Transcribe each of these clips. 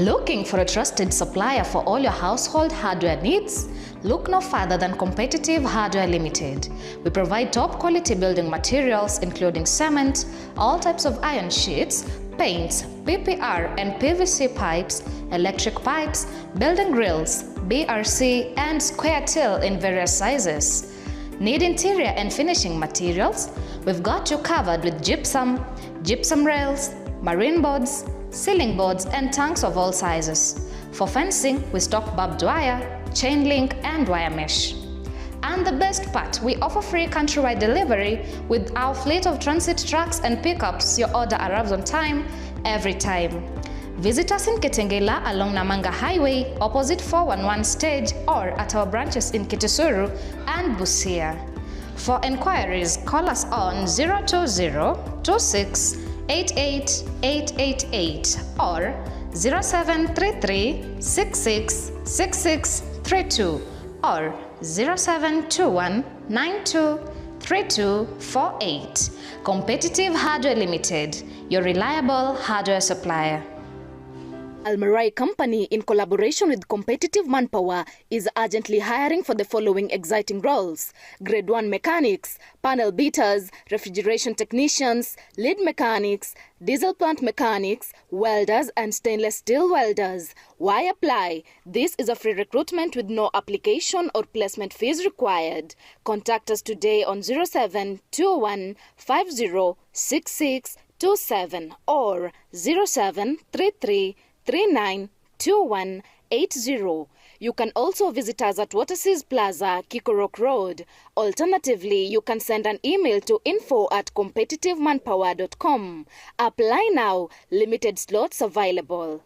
Looking for a trusted supplier for all your household hardware needs? Look no further than Competitive Hardware Limited. We provide top quality building materials including cement, all types of iron sheets, paints, PPR and PVC pipes, electric pipes, building grills, BRC and square till in various sizes. Need interior and finishing materials? We've got you covered with gypsum rails, marine boards, ceiling boards and tanks of all sizes. For fencing, we stock barbed wire, chain link and wire mesh. And the best part, we offer free countrywide delivery with our fleet of transit trucks and pickups. Your order arrives on time, every time. Visit us in Kitengela along Namanga Highway, opposite 411 stage, or at our branches in Kitisuru and Busia. For enquiries, call us on 020-26-88-888 or 0733-666632 or 0721-923248. Competitive Hardware Limited, your reliable hardware supplier. Almarai Company, in collaboration with Competitive Manpower, is urgently hiring for the following exciting roles: Grade 1 mechanics, panel beaters, refrigeration technicians, lead mechanics, diesel plant mechanics, welders and stainless steel welders. Why apply? This is a free recruitment with no application or placement fees required. Contact us today on 0721 506627 or 0733 392180. You can also visit us at Waterseas Plaza, Kikorok Road. Alternatively, you can send an email to info@competitivemanpower.com. Apply now. Limited slots available.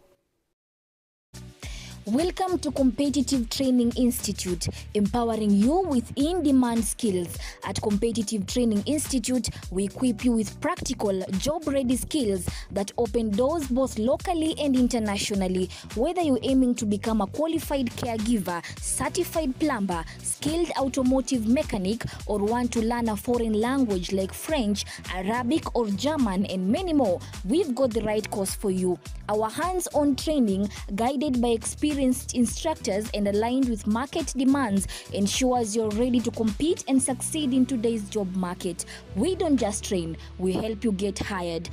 Welcome to Competitive Training Institute, empowering you with in-demand skills. At Competitive Training Institute, we equip you with practical, job-ready skills that open doors both locally and internationally. Whether you're aiming to become a qualified caregiver, certified plumber, skilled automotive mechanic, or want to learn a foreign language like French, Arabic, or German, and many more, we've got the right course for you. Our hands-on training, guided by experienced instructors and aligned with market demands, ensures you're ready to compete and succeed in today's job market. We don't just train, we help you get hired.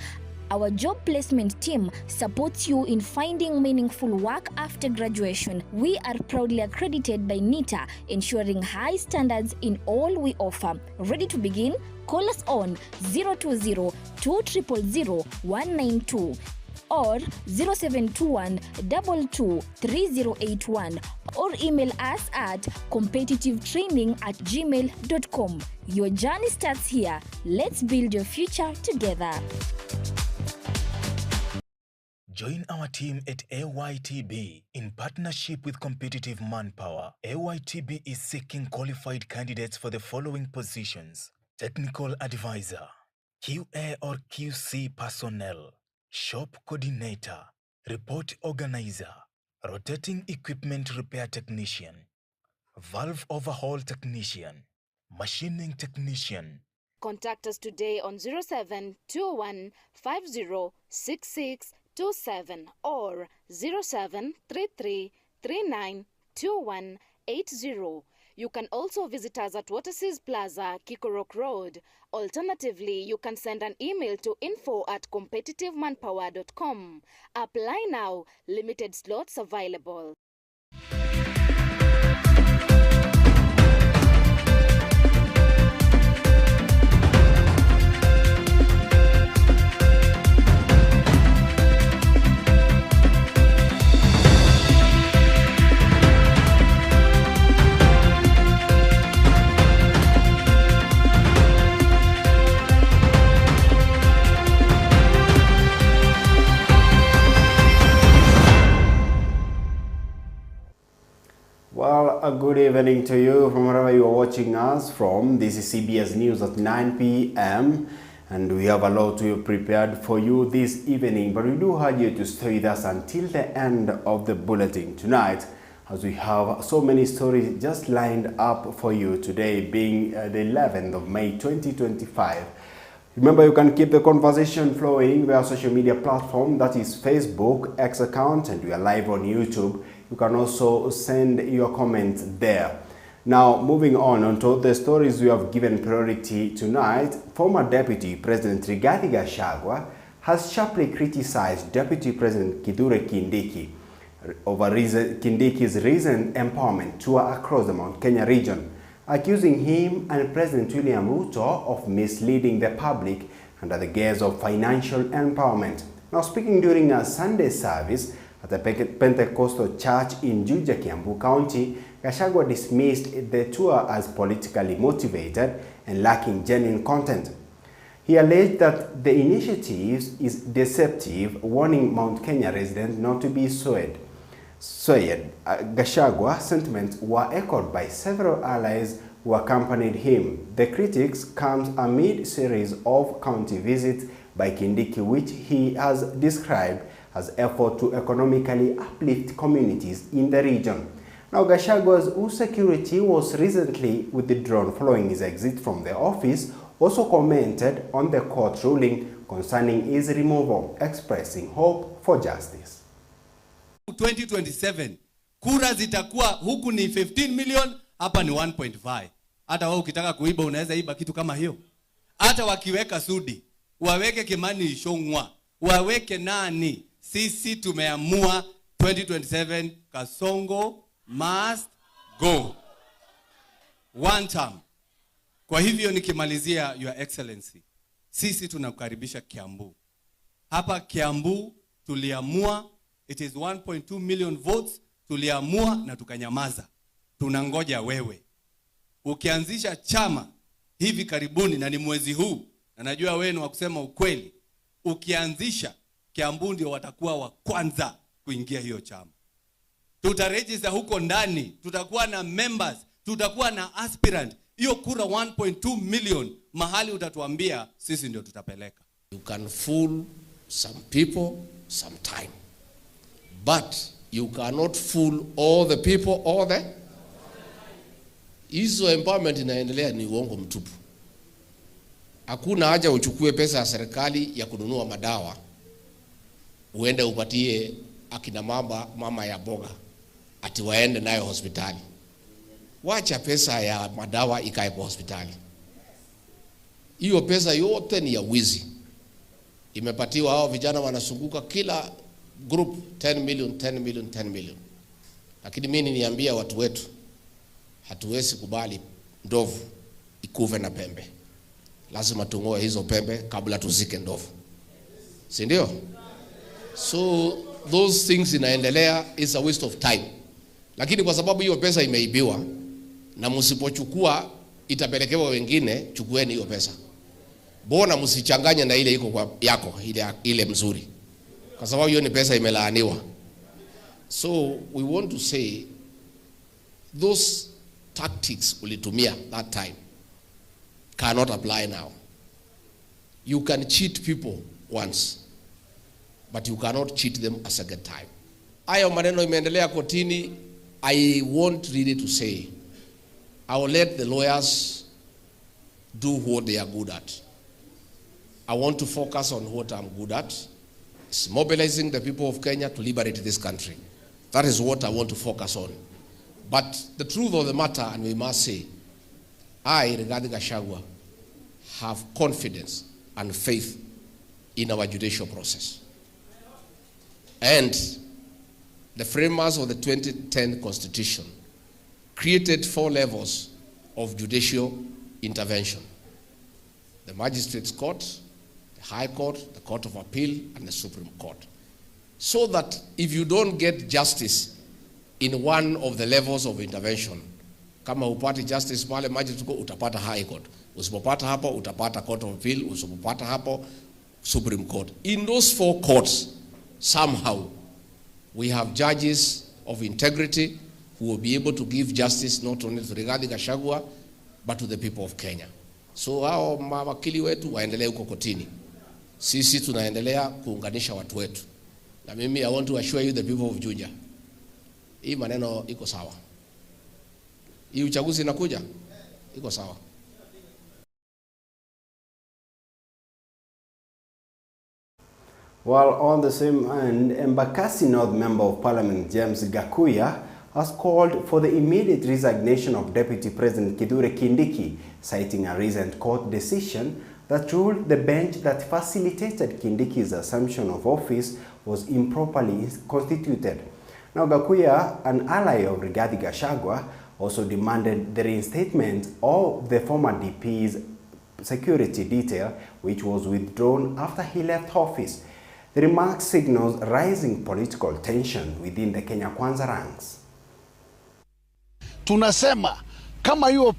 Our job placement team supports you in finding meaningful work after graduation. We are proudly accredited by NITA, ensuring high standards in all we offer. Ready to begin? Call us on 020-200-192. or 0721-223081 or email us at competitivetraining@gmail.com. Your journey starts here. Let's build your future together. Join our team at AYTB in partnership with Competitive Manpower. AYTB is seeking qualified candidates for the following positions: technical advisor, QA or QC personnel, shop coordinator, report organizer, rotating equipment repair technician, valve overhaul technician, machining technician. Contact us today on 0721 506627 or 0733 392180. You can also visit us at Waterseas Plaza, Kikorok Road. Alternatively, you can send an email to info@competitivemanpower.com. Apply now. Limited slots available. Well, a good evening to you from wherever you are watching us from. This is CBS News at 9 p.m. and we have a lot prepared for you this evening, but we do urge you to stay with us until the end of the bulletin tonight, as we have so many stories just lined up for you today, being the 11th of May 2025. Remember, you can keep the conversation flowing via social media platform, that is Facebook, X account, and we are live on YouTube. You can also send your comments there. Now, moving on to the stories we have given priority tonight, former Deputy President Rigathi Gachagua has sharply criticized Deputy President Kithure Kindiki over Kindiki's recent empowerment tour across the Mount Kenya region, accusing him and President William Ruto of misleading the public under the guise of financial empowerment. Now, speaking during a Sunday service at the Pentecostal Church in Juja, Kiambu County, Gachagua dismissed the tour as politically motivated and lacking genuine content. He alleged that the initiative is deceptive, warning Mount Kenya residents not to be swayed. Gachagua's sentiments were echoed by several allies who accompanied him. The critics comes amid a series of county visits by Kindiki, which he has described as effort to economically uplift communities in the region. Now, Gachagua's security was recently withdrawn following his exit from the office, also commented on the court ruling concerning his removal, expressing hope for justice. 2027 kura zitakuwa huku ni 15 million, hapa ni 1.5. Hata wao ukitaka kuiba unaweza iba kitu kama hiyo. Hata wakiweka Sudi, waweke Kimani Ichung'wah, waweke nani, sisi tumeamua 2027 Kasongo must go. One term. Kwa hivyo nikimalizia, Your Excellency, sisi tunakukaribisha Kiambu. Hapa Kiambu tuliamua, it is 1.2 million votes, tuliamua na tukanyamaza. Tunangoja wewe. Ukianzisha chama hivi karibuni, na ni mwezi huu, na najua wewe ni wa kusema ukweli, ukianzisha, Kiambu ndio watakuwa wa kwanza kuingia hiyo chama. Tutaregister huko ndani, tutakuwa na members, tutakuwa na aspirant. Hiyo kura 1.2 million, mahali utatuambia, sisi ndio tutapeleka. You can fool some people sometime, but you cannot fool all the people all the. Hizo empowerment inaendelea ni uongo mtupu. Hakuna haja uchukue pesa ya serikali ya kununua madawa uende upatie akina mama ya boga ati waende nayo hospitali. Wacha pesa ya madawa ikae kwa hospitali. Hiyo pesa yote ni ya wizi. Imepatiwa hao vijana wanasunguka kila group 10 million, 10 million, 10 million. Lakini mimi niambia watu wetu, hatuwezi kubali ndovu ikuve na pembe. Lazima tungoe hizo pembe kabla tuzike ndovu. Si ndio? So those things inaendelea is a waste of time. Lakini kwa sababu hiyo pesa imeibiwa na msipochukua itapelekewa wengine, chukueni hiyo pesa. Bona msichanganye na ile iko kwa yako, ile mzuri. Kwa sababu hiyo ni pesa imelaaniwa. So we want to say those tactics ulitumia that time cannot apply now. You can cheat people once, but you cannot cheat them a second time. Hayo maneno imeendelea kotini. I want really to say, I will let the lawyers do what they are good at. I want to focus on what I'm good at. It's mobilizing the people of Kenya to liberate this country. That is what I want to focus on. But the truth of the matter, and we must say, I, Rigathi Gachagua, have confidence and faith in our judicial process. And the framers of the 2010 Constitution created 4 levels of judicial intervention: the Magistrates Court, the High Court, the Court of Appeal, and the Supreme Court. So that if you don't get justice in one of the levels of intervention, kama upati justice pale Magistrates Court, utapata High Court. Usipopata hapo, utapata Court of Appeal. Usipopata hapo, Supreme Court. In those 4 courts, somehow, we have judges of integrity who will be able to give justice not only to Rigathi Gachagua, but to the people of Kenya. So hao mawakili wetu waendelee huko kotini. Sisi tunaendelea kuunganisha watu wetu. Na mimi I want to assure you the people of Juja, hii maneno iko sawa. Hii uchaguzi inakuja iko sawa. While on the same end, Embakasi North Member of Parliament James Gakuya has called for the immediate resignation of Deputy President Kithure Kindiki, citing a recent court decision that ruled the bench that facilitated Kindiki's assumption of office was improperly constituted. Now, Gakuya, an ally of Rigathi Gachagua, also demanded the reinstatement of the former DP's security detail, which was withdrawn after he left office. The remark signals rising political tension within the Kenya Kwanza ranks. Tunasema kama hiyo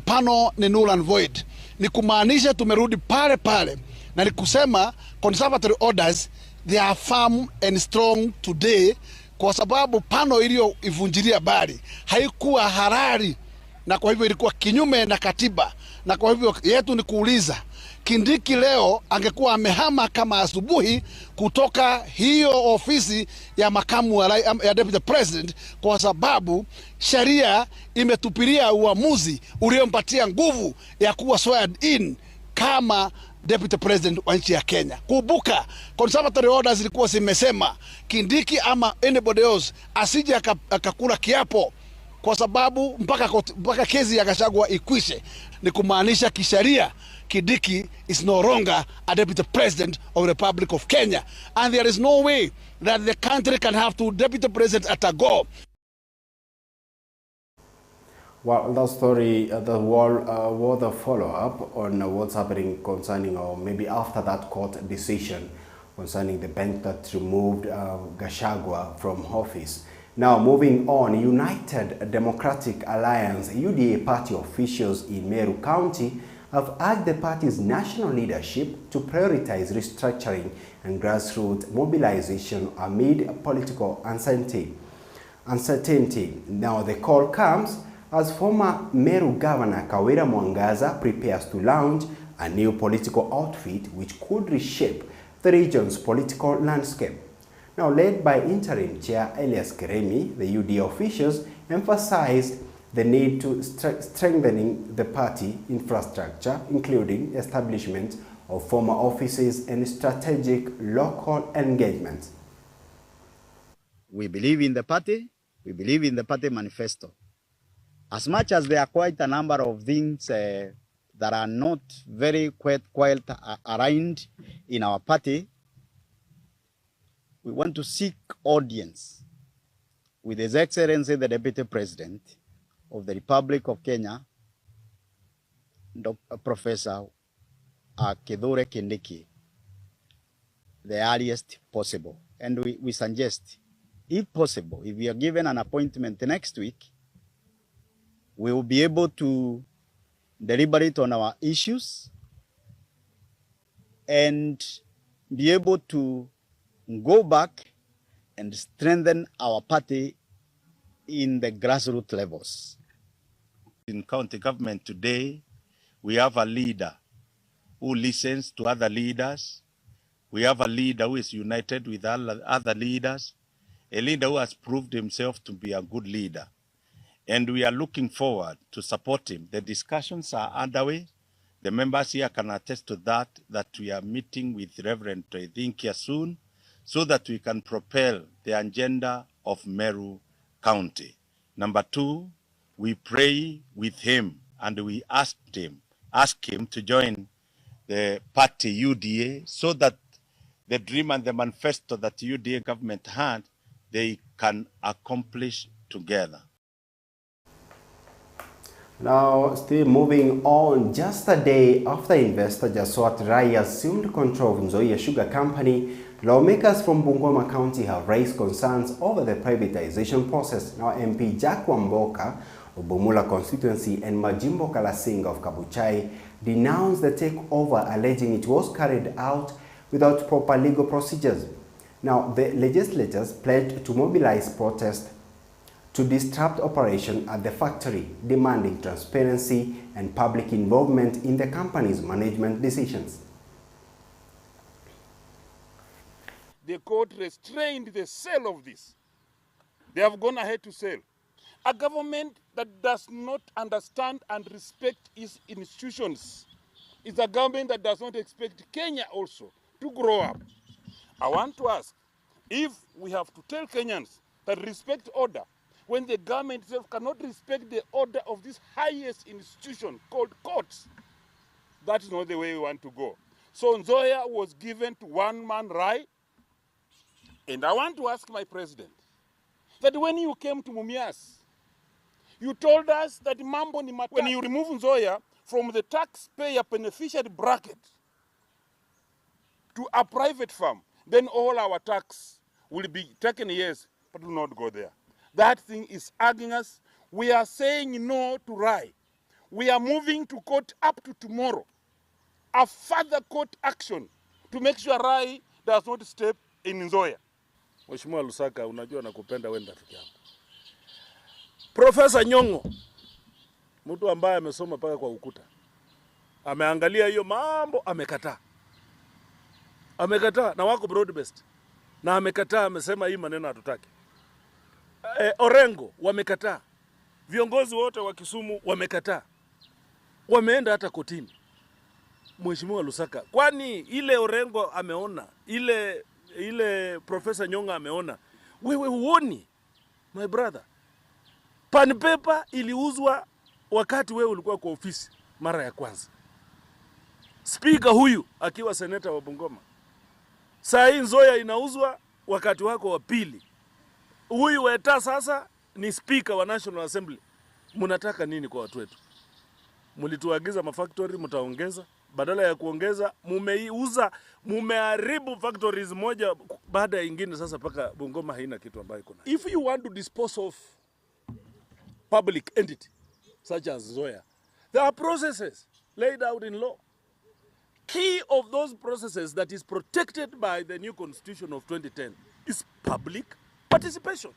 pano ni null and void, ni kumaanisha tumerudi pale pale, na ni kusema conservatory orders they are firm and strong today, kwa sababu pano iliyo ivunjilia bali haikuwa halali, na kwa hivyo ilikuwa kinyume na katiba. Na kwa hivyo yetu ni kuuliza, Kindiki leo angekuwa amehama kama asubuhi kutoka hiyo ofisi ya makamu ya deputy president, kwa sababu sheria imetupilia uamuzi uliompatia nguvu ya kuwa sworn in kama deputy president wa nchi ya Kenya. Kumbuka conservatory orders zilikuwa zimesema Kindiki ama anybody else asije akakula kiapo, kwa sababu mpaka kesi ya Gachagua ikwishe. Ni kumaanisha kisheria Kindiki is no longer a deputy president of the Republic of Kenya, and there is no way that the country can have two deputy presidents at a go. Well, that story, was a follow-up on what's happening concerning, or maybe after that court decision concerning the bench that removed Gachagua from office. Now, moving on, United Democratic Alliance, UDA party officials in Meru County have urged the party's national leadership to prioritize restructuring and grassroots mobilization amid political uncertainty. Now, the call comes as former Meru Governor Kawira Mwangaza prepares to launch a new political outfit which could reshape the region's political landscape. Now, led by interim chair Elias Keremi, the UDA officials emphasized the need to strengthening the party infrastructure, including establishment of former offices and strategic local engagement. We believe in the party. We believe in the party manifesto. As much as there are quite a number of things that are not very quite aligned in our party, we want to seek audience with His Excellency the Deputy President of the Republic of Kenya, Professor Kithure Kindiki, the earliest possible. And we suggest, if possible, if we are given an appointment next week, we will be able to deliberate on our issues and be able to go back and strengthen our party in the grassroots levels. In county government today, we have a leader who listens to other leaders. We have a leader who is united with other leaders, a leader who has proved himself to be a good leader. And we are looking forward to support him. The discussions are underway. The members here can attest to that we are meeting with Reverend Toithinkia soon, so that we can propel the agenda of Meru County. Number two, we pray with him and we ask him to join the party UDA, so that the dream and the manifesto that the UDA government had, they can accomplish together. Now, still moving on, just a day after investor Jaswat Rai assumed control of Nzoia Sugar Company, lawmakers from Bungoma County have raised concerns over the privatization process. Now, MP Jack Wamboka of Bumula constituency and Majimbo Kalasing of Kabuchai denounced the takeover, alleging it was carried out without proper legal procedures. Now, the legislators pledged to mobilize protest to disrupt operation at the factory, demanding transparency and public involvement in the company's management decisions. The court restrained the sale of this. They have gone ahead to sell. A government that does not understand and respect its institutions is a government that does not expect Kenya also to grow up. I want to ask if we have to tell Kenyans that respect order when the government itself cannot respect the order of this highest institution called courts. That is not the way we want to go. So Nzoia was given to one-man Rai. And I want to ask my president that when you came to Mumias, you told us that mambo ni when you remove Nzoia from the taxpayer beneficiary bracket to a private firm, then all our tax will be taken, yes, but will not go there. That thing is arguing us. We are saying no to Rai. We are moving to court up to tomorrow. A further court action to make sure Rai does not step in Nzoia. Mheshimiwa Lusaka, unajua nakupenda wewe rafiki yangu. Profesa Nyong'o, mtu ambaye amesoma paka kwa ukuta, ameangalia hiyo mambo, amekataa. Amekataa na wako broad based. Na amekataa, amesema hii maneno hatutaki. Orengo wamekataa. Viongozi wote wa Kisumu wamekataa. Wameenda hata kotini. Mheshimiwa Lusaka, kwani ile Orengo ameona, ile Profesa Nyong'o ameona, wewe huoni? My brother, pan paper iliuzwa wakati wewe ulikuwa kwa ofisi mara ya kwanza. Speaker huyu akiwa seneta wa Bungoma. Saa hii Nzoia inauzwa wakati wako wa pili. Huyu Weta sasa ni speaker wa National Assembly. Mnataka nini kwa watu wetu? Mlituagiza mafactory, mtaongeza. Badala ya kuongeza, mumeiuza, mumeharibu factories moja baada ya ingine. Sasa paka Bungoma haina kitu ambayo iko na. If you want to dispose of public entity such as Nzoia, there are processes laid out in law. Key of those processes that is protected by the new constitution of 2010 is public participation.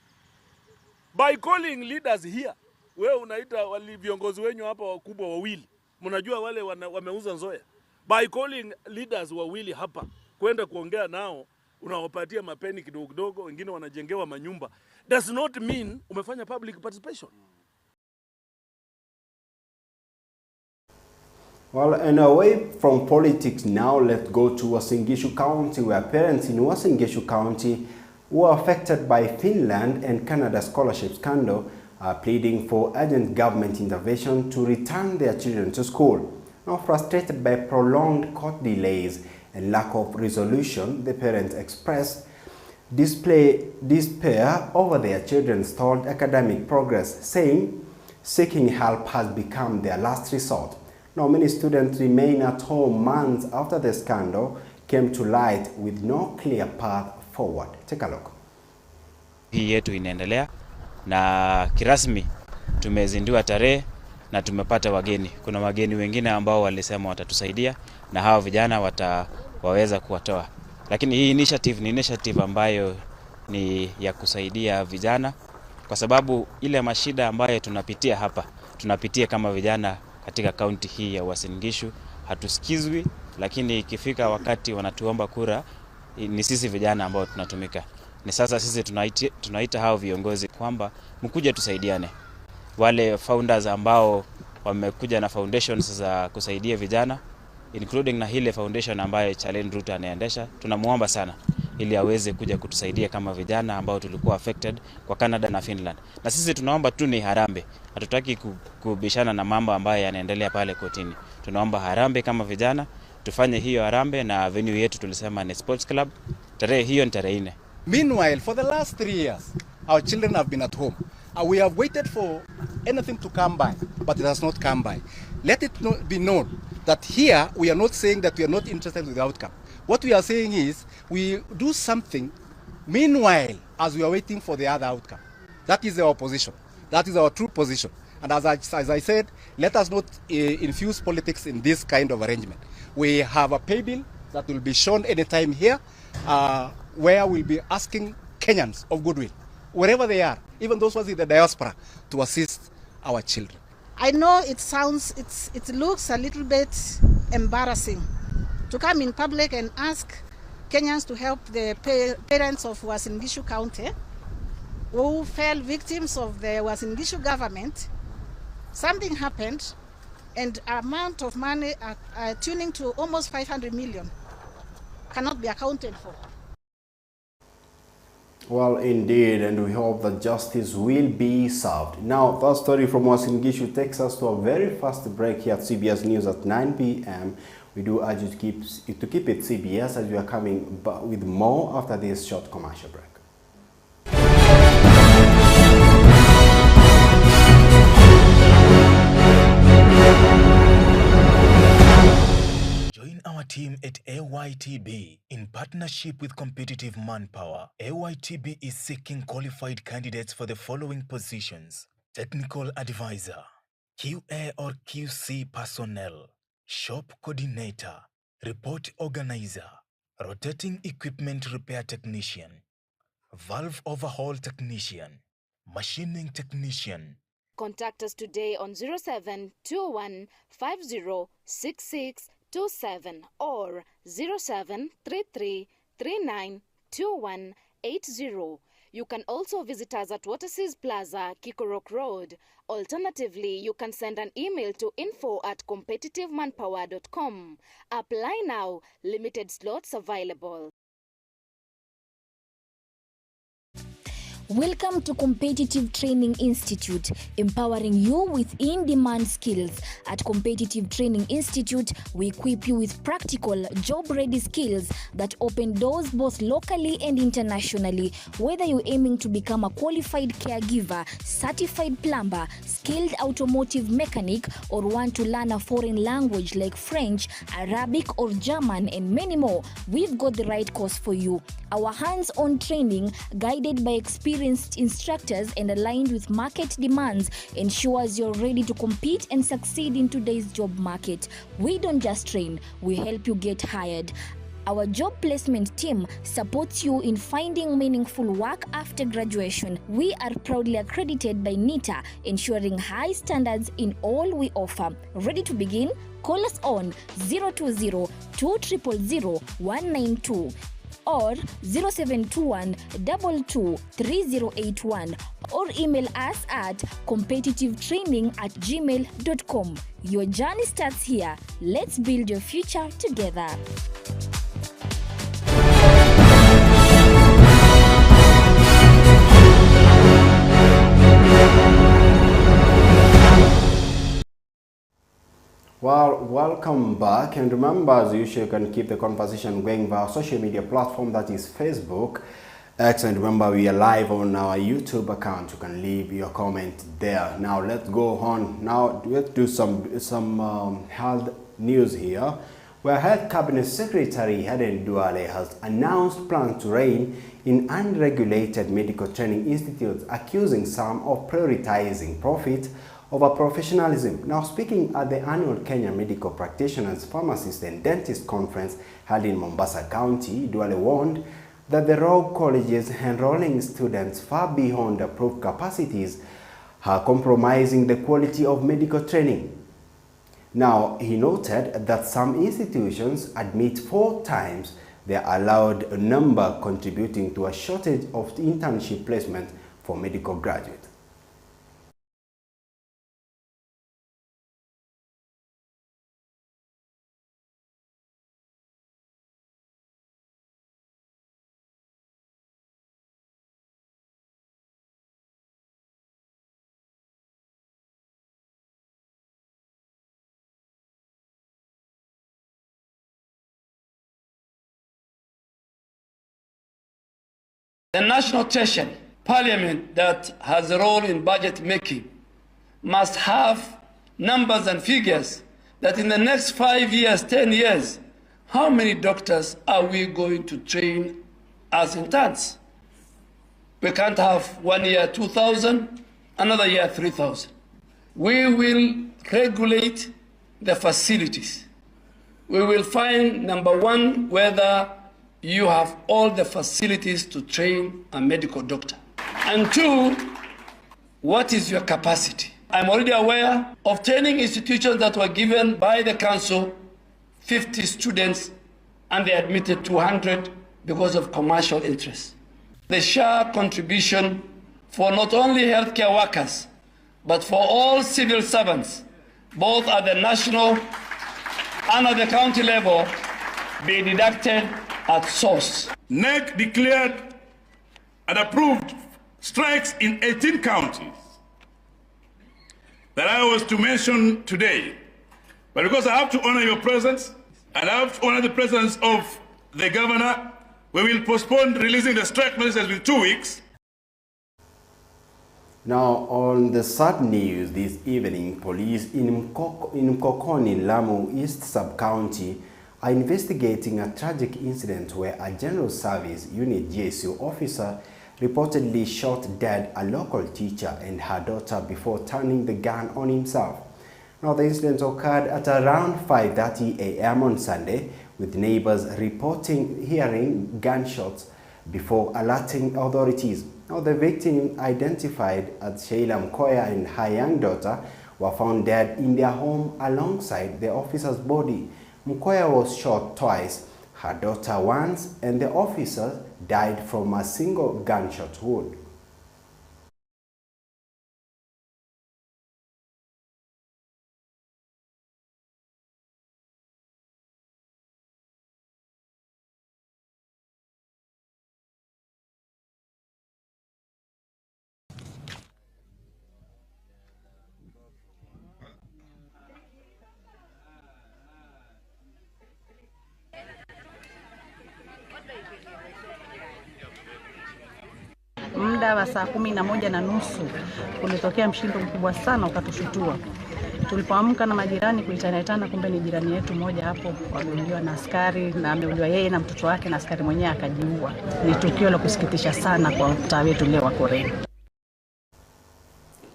By calling leaders here, wewe unaita wali viongozi wenyu hapa wakubwa wawili, mnajua wale wameuza Nzoia. By calling leaders wawili hapa kwenda kuongea nao, unawapatia mapeni kidogo kidogo, wengine wanajengewa manyumba, does not mean umefanya public participation. Well, and away from politics now, let's go to Uasin Gishu County, where parents in Uasin Gishu County who are affected by Finland and Canada scholarship scandal are pleading for urgent government intervention to return their children to school. Now, frustrated by prolonged court delays and lack of resolution, the parents expressed despair over their children's stalled academic progress, saying seeking help has become their last resort. Now, many students remain at home months after the scandal came to light with no clear path forward. Take a look. Hii yetu inaendelea na kirasmi tumezindua tarehe na tumepata wageni. Kuna wageni wengine ambao walisema watatusaidia na hao vijana waweza kuwatoa. Lakini hii initiative ambayo ni ya kusaidia vijana, kwa sababu ile mashida ambayo tunapitia hapa, tunapitia kama vijana katika kaunti hii ya Uasin Gishu, hatusikizwi, lakini ikifika wakati wanatuomba kura, ni sisi vijana ambao tunatumika. Ni sasa sisi tunaita hao viongozi kwamba mkuje tusaidiane. Wale founders ambao wamekuja na foundations za kusaidia vijana, including na hile foundation ambayo Challenge Route anaendesha, tunamuomba sana ili aweze kuja kutusaidia kama vijana ambao tulikuwa affected kwa Canada na Finland. Na sisi tunaomba tu ni harambe. Hatutaki kubishana na mambo ambayo yanaendelea pale kotini. Tunaomba harambe kama vijana, tufanye hiyo harambe, na venue yetu tulisema ni sports club. Tarehe hiyo ni tarehe 4. Meanwhile, for the last 3 years, our children have been at home. We have waited for anything to come by, but it has not come by. Let it be known that here we are not saying that we are not interested in the outcome. What we are saying is we do something meanwhile as we are waiting for the other outcome. That is our position. That is our true position. And as I said, let us not infuse politics in this kind of arrangement. We have a pay bill that will be shown anytime here, where we'll be asking Kenyans of goodwill, wherever they are, even those ones in the diaspora, to assist our children. I know it looks a little bit embarrassing to come in public and ask Kenyans to help the parents of Uasin Gishu County who fell victims of the Uasin Gishu government. Something happened, and amount of money tuning to almost 500 million cannot be accounted for. Well, indeed, and we hope that justice will be served. Now, that story from Uasin Gishu takes us to a very fast break here at CBS News at 9 p.m. We do urge you to keep it CBS, as we are coming with more after this short commercial break. Join our team at AYTB in partnership with Competitive Manpower. AYTB is seeking qualified candidates for the following positions: technical advisor, QA or QC personnel, shop coordinator, report organizer, rotating equipment repair technician, valve overhaul technician, machining technician. Contact us today on 0721 506627 or 0733 392180. You can also visit us at Waterseas Plaza, Kikorok Road. Alternatively, you can send an email to info@competitivemanpower.com. Apply now. Limited slots available. Welcome to Competitive Training Institute, empowering you with in-demand skills. At Competitive Training Institute, we equip you with practical, job-ready skills that open doors both locally and internationally. Whether you're aiming to become a qualified caregiver, certified plumber, skilled automotive mechanic, or want to learn a foreign language like French, Arabic, or German, and many more, we've got the right course for you. Our hands-on training, guided by experienced instructors and aligned with market demands, ensures you're ready to compete and succeed in today's job market. We don't just train, we help you get hired. Our job placement team supports you in finding meaningful work after graduation. We are proudly accredited by NITA, ensuring high standards in all we offer. Ready to begin? Call us on 020-200-192. or 0721 22 3081, or email us at competitivetraining@gmail.com. Your journey starts here. Let's build your future together. Well, welcome back, and remember, as usual, you can keep the conversation going via our social media platform, that is Facebook, X, and remember, we are live on our YouTube account. You can leave your comment there. Now let's go on. Now let's do some health news here, where Health Cabinet Secretary Aden Duale has announced plans to rein in unregulated medical training institutes, accusing some of prioritizing profit over professionalism. Now, speaking at the annual Kenya Medical Practitioners, Pharmacists and Dentists Conference held in Mombasa County, Duale warned that the rogue colleges enrolling students far beyond approved capacities are compromising the quality of medical training. Now, he noted that some institutions admit 4 times their allowed number, contributing to a shortage of internship placement for medical graduates. The national session, parliament that has a role in budget making, must have numbers and figures that in the next 5 years, 10 years, how many doctors are we going to train as interns? We can't have 1 year 2,000, another year 3,000. We will regulate the facilities. We will find, number one, whether you have all the facilities to train a medical doctor. And 2, what is your capacity? I'm already aware of training institutions that were given by the council 50 students and they admitted 200 because of commercial interests. The sharp contribution for not only healthcare workers, but for all civil servants, both at the national and at the county level, be deducted at source. NEC declared and approved strikes in 18 counties that I was to mention today. But because I have to honor your presence, and I have to honor the presence of the governor, we will postpone releasing the strike messages with 2 weeks. Now, on the sad news this evening, police in Mkokoni, Lamu East Sub-County are investigating a tragic incident where a General Service Unit GSU officer reportedly shot dead a local teacher and her daughter before turning the gun on himself. Now, the incident occurred at around 5:30 a.m. on Sunday, with neighbors reporting hearing gunshots before alerting authorities. Now, the victim, identified as Sheila Mkoya and her young daughter, were found dead in their home alongside the officer's body. Mkoya was shot twice, her daughter once, and the officer died from a single gunshot wound. Muda wa saa 11:30 kulitokea mshindo mkubwa sana ukatushutua. Tulipoamka na majirani kuitanetana, kumbe ni jirani yetu mmoja hapo wameuliwa na askari, na ameuliwa yeye na mtoto wake, na askari mwenyewe akajiua. Ni tukio la kusikitisha sana kwa mtaa wetu leo wa Koreni.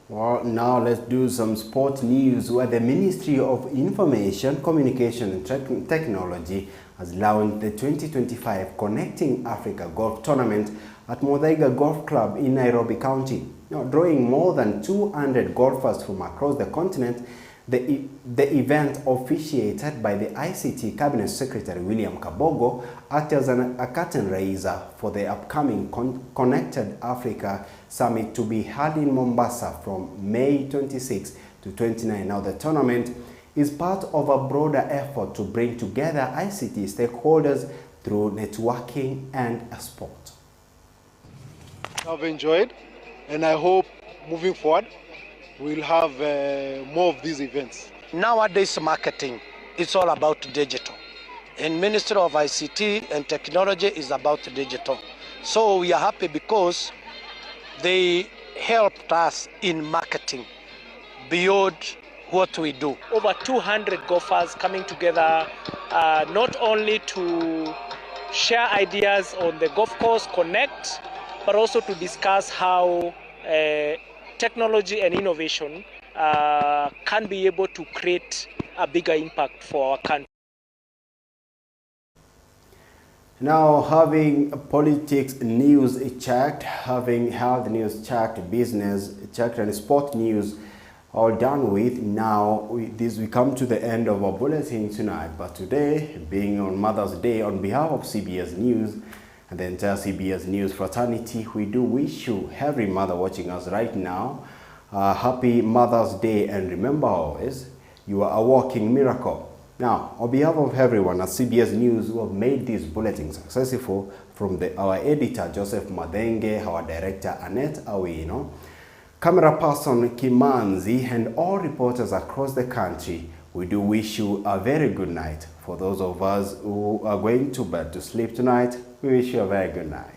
Well, now let's do some sport news, where the Ministry of Information, Communication and Technology has launched the 2025 Connecting Africa Golf Tournament at Muthaiga Golf Club in Nairobi County. Now, drawing more than 200 golfers from across the continent, the event, officiated by the ICT Cabinet Secretary William Kabogo, acted as a curtain raiser for the upcoming Connected Africa Summit to be held in Mombasa from May 26 to 29. Now, the tournament is part of a broader effort to bring together ICT stakeholders through networking and sport. I've enjoyed, and I hope moving forward we'll have more of these events. Nowadays marketing, it's all about digital, and Ministry of ICT and Technology is about digital. So we are happy because they helped us in marketing beyond what we do. Over 200 golfers coming together, not only to share ideas on the golf course, connect, but also to discuss how technology and innovation can be able to create a bigger impact for our country. Now, having politics news checked, having health news checked, business checked, and sport news all done with, now we come to the end of our bulletin tonight. But today, being on Mother's Day, on behalf of CBS News and the entire CBS News fraternity, we do wish you, every mother watching us right now, a happy Mother's Day, and remember always, you are a walking miracle. Now, on behalf of everyone at CBS News who have made this bulletin successful, from our editor Joseph Madenge, our director Annette Awino, camera person Kimanzi, and all reporters across the country, we do wish you a very good night. For those of us who are going to bed to sleep tonight, we wish you a very good night.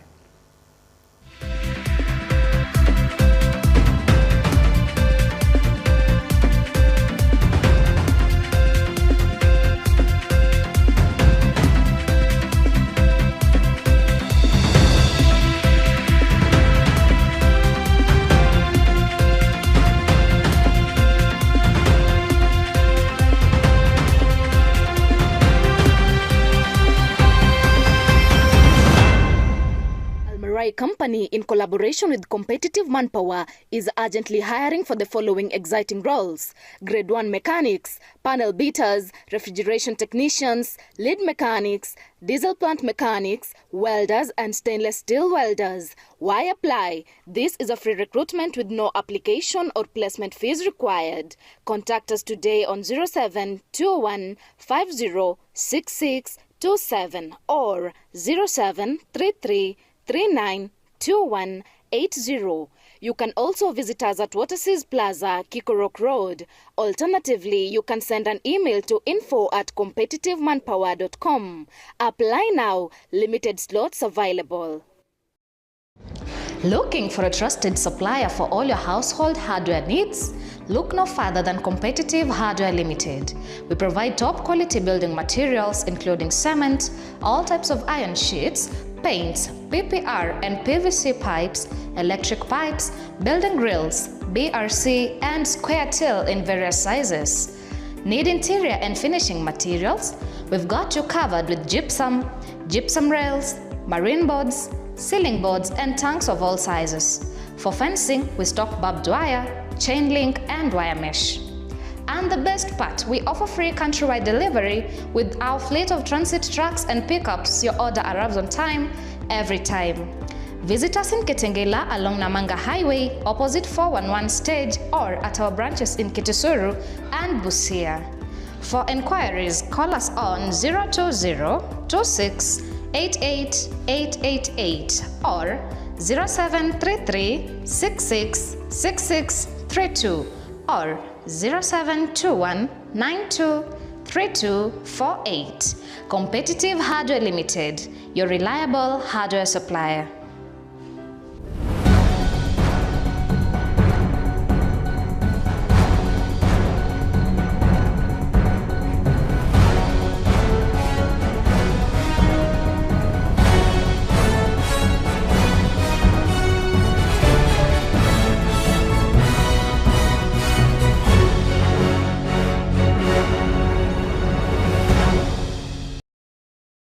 Company, in collaboration with Competitive Manpower, is urgently hiring for the following exciting roles: Grade 1 mechanics, panel beaters, refrigeration technicians, lead mechanics, diesel plant mechanics, welders, and stainless steel welders. Why apply? This is a free recruitment with no application or placement fees required. Contact us today on 0721 506627 or 0733 39 2180. You can also visit us at Waterseas Plaza, Kikorok Road. Alternatively, you can send an email to info@competitivemanpower.com. Apply now. Limited slots available. Looking for a trusted supplier for all your household hardware needs? Look no further than Competitive Hardware Limited. We provide top quality building materials including cement, all types of iron sheets, paints, PPR and PVC pipes, electric pipes, building grills, BRC and square till in various sizes. Need interior and finishing materials? We've got you covered with gypsum, gypsum rails, marine boards, ceiling boards and tanks of all sizes. For fencing, we stock barbed wire, chain link and wire mesh. And the best part, we offer free countrywide delivery with our fleet of transit trucks and pickups. Your order arrives on time, every time. Visit us in Kitengela along Namanga Highway, opposite 411 stage, or at our branches in Kitisuru and Busia. For enquiries, call us on 020-26-88-888 or 0733-666632 or 0721-923248. Competitive Hardware Limited, your reliable hardware supplier.